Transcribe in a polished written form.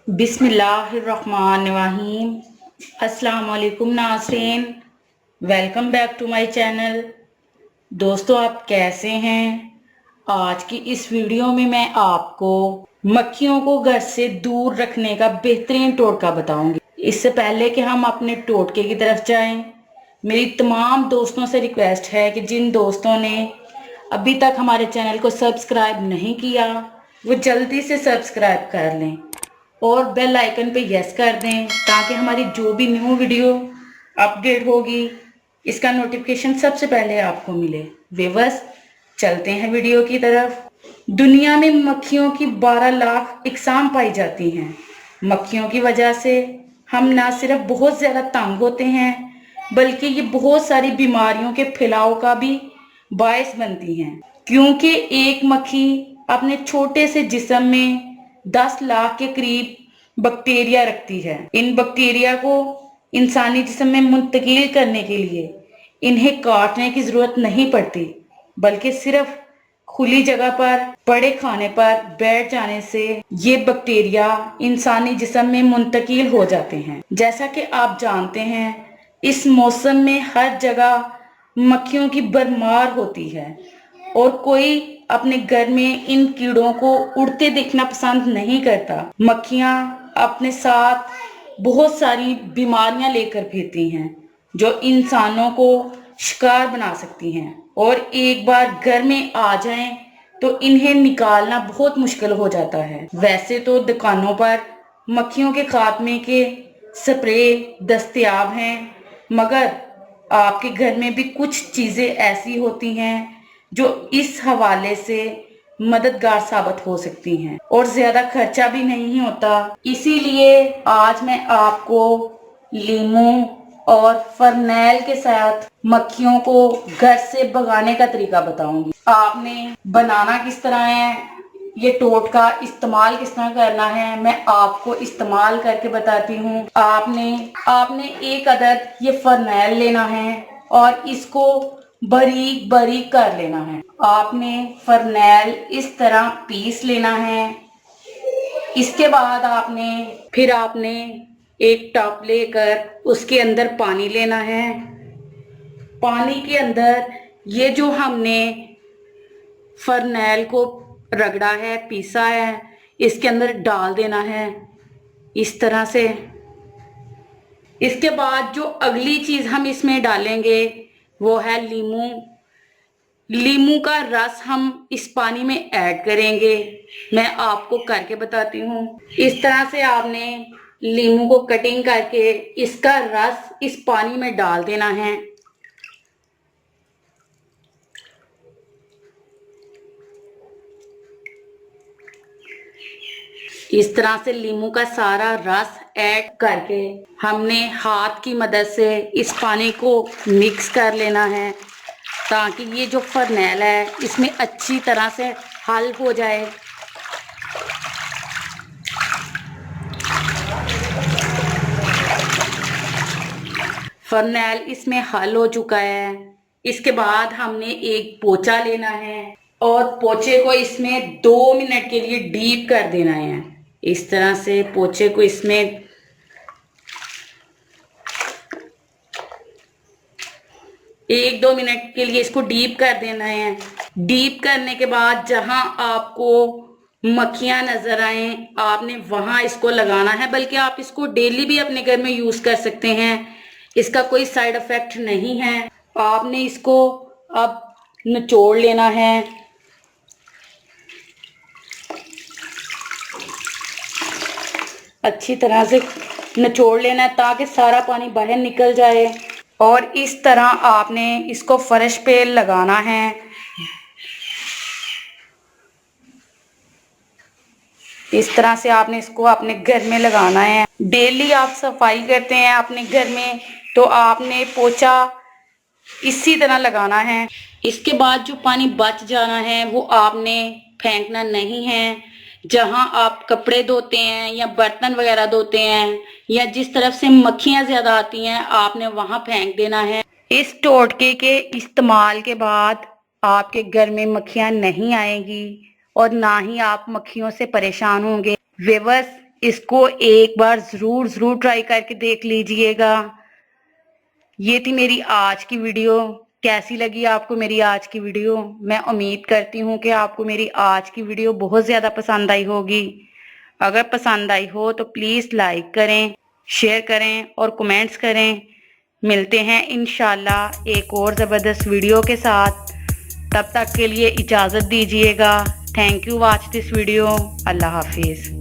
बिस्मिल्लाहिर्रहमानिर्रहीम। अस्सलाम वालेकुम नाज़रीन, welcome back to my channel. दोस्तों, आप कैसे हैं? आज की इस वीडियो में मैं आपको मक्खियों को घर से दूर रखने का बेहतरीन टोटका बताऊंगी। इससे पहले कि हम अपने टोटके की तरफ जाएं, मेरी तमाम दोस्तों से रिक्वेस्ट है कि जिन दोस्तों ने अभी तक हमारे चैनल को सब्सक्राइब नहीं किया वो जल्दी से सब्सक्राइब कर लें और बेल आइकन पे यस कर दें ताकि हमारी जो भी न्यू वीडियो अपडेट होगी इसका नोटिफिकेशन सबसे पहले आपको मिले। व्यूअर्स, चलते हैं वीडियो की तरफ। दुनिया में मक्खियों की 12 लाख इकसाम पाई जाती हैं। मक्खियों की वजह से हम ना सिर्फ बहुत ज़्यादा तंग होते हैं बल्कि ये बहुत सारी बीमारियों के फैलाव का भी बायस बनती हैं, क्योंकि एक मक्खी अपने छोटे से जिस्म में 10 लाख के करीब बैक्टीरिया रखती है। इन बैक्टीरिया को इंसानी जिस्म में मुंतकिल करने के लिए इन्हें काटने की जरूरत नहीं पड़ती, बल्कि सिर्फ खुली जगह पर बड़े खाने पर बैठ जाने से ये बैक्टीरिया इंसानी जिस्म में मुंतकिल हो जाते हैं। जैसा कि आप जानते हैं, इस मौसम में हर जगह मक्खियों की भरमार होती है और कोई अपने घर में इन कीड़ों को उड़ते देखना पसंद नहीं करता। मक्खियां अपने साथ बहुत सारी बीमारियां लेकर फिरती हैं जो इंसानों को शिकार बना सकती हैं, और एक बार घर में आ जाएं तो इन्हें निकालना बहुत मुश्किल हो जाता है। वैसे तो दुकानों पर मक्खियों के खात्मे के स्प्रे दस्तयाब हैं, मगर आपके घर में भी कुछ चीजें ऐसी होती हैं जो इस हवाले से मददगार साबित हो सकती हैं और ज्यादा खर्चा भी नहीं होता। इसीलिए आज मैं आपको लीमू और फरनैल के साथ मक्खियों को घर से भगाने का तरीका बताऊंगी। आपने बनाना किस तरह है, ये टोटका इस्तेमाल किस तरह करना है, मैं आपको इस्तेमाल करके बताती हूँ। आपने एक अदद ये फरनैल लेना है और इसको बारीक बारीक कर लेना है। आपने फरनैल इस तरह पीस लेना है। इसके बाद आपने एक टब लेकर उसके अंदर पानी लेना है। पानी के अंदर ये जो हमने फरनैल को रगड़ा है, पीसा है, इसके अंदर डाल देना है इस तरह से। इसके बाद जो अगली चीज हम इसमें डालेंगे वो है लीमू। लीमू का रस हम इस पानी में ऐड करेंगे, मैं आपको करके बताती हूँ। इस तरह से आपने लीमू को कटिंग करके इसका रस इस पानी में डाल देना है। इस तरह से लीमू का सारा रस ऐड करके हमने हाथ की मदद से इस पानी को मिक्स कर लेना है ताकि ये जो फरनैल है इसमें अच्छी तरह से हल हो जाए। फरनैल इसमें हल हो चुका है। इसके बाद हमने एक पोंचा लेना है और पोंचे को इसमें 2 मिनट के लिए डीप कर देना है। इस तरह से पोंचे को इसमें 1-2 मिनट के लिए इसको डीप कर देना है। डीप करने के बाद जहां आपको मक्खियां नजर आए आपने वहां इसको लगाना है, बल्कि आप इसको डेली भी अपने घर में यूज कर सकते हैं, इसका कोई साइड इफेक्ट नहीं है। आपने इसको अब निचोड़ लेना है। अच्छी तरह से निचोड़ लेना है ताकि सारा पानी बाहर निकल जाए, और इस तरह आपने इसको फर्श पे लगाना है। इस तरह से आपने इसको अपने घर में लगाना है। डेली आप सफाई करते हैं अपने घर में तो आपने पोंछा इसी तरह लगाना है। इसके बाद जो पानी बच जाना है वो आपने फेंकना नहीं है। जहां आप कपड़े धोते हैं या बर्तन वगैरह धोते हैं या जिस तरफ से मक्खियां ज्यादा आती हैं आपने वहां फेंक देना है। इस टोटके के इस्तेमाल के बाद आपके घर में मक्खियां नहीं आएगी और ना ही आप मक्खियों से परेशान होंगे। व्यूअर्स, इसको एक बार ज़रूर ट्राई करके देख लीजिएगा। ये थी मेरी आज की वीडियो। कैसी लगी आपको मेरी आज की वीडियो? मैं उम्मीद करती हूँ कि आपको मेरी आज की वीडियो बहुत ज़्यादा पसंद आई होगी। अगर पसंद आई हो तो प्लीज़ लाइक करें, शेयर करें और कमेंट्स करें। मिलते हैं इंशाल्लाह एक और ज़बरदस्त वीडियो के साथ। तब तक के लिए इजाज़त दीजिएगा। Thank you watch this video. अल्लाह हाफिज़।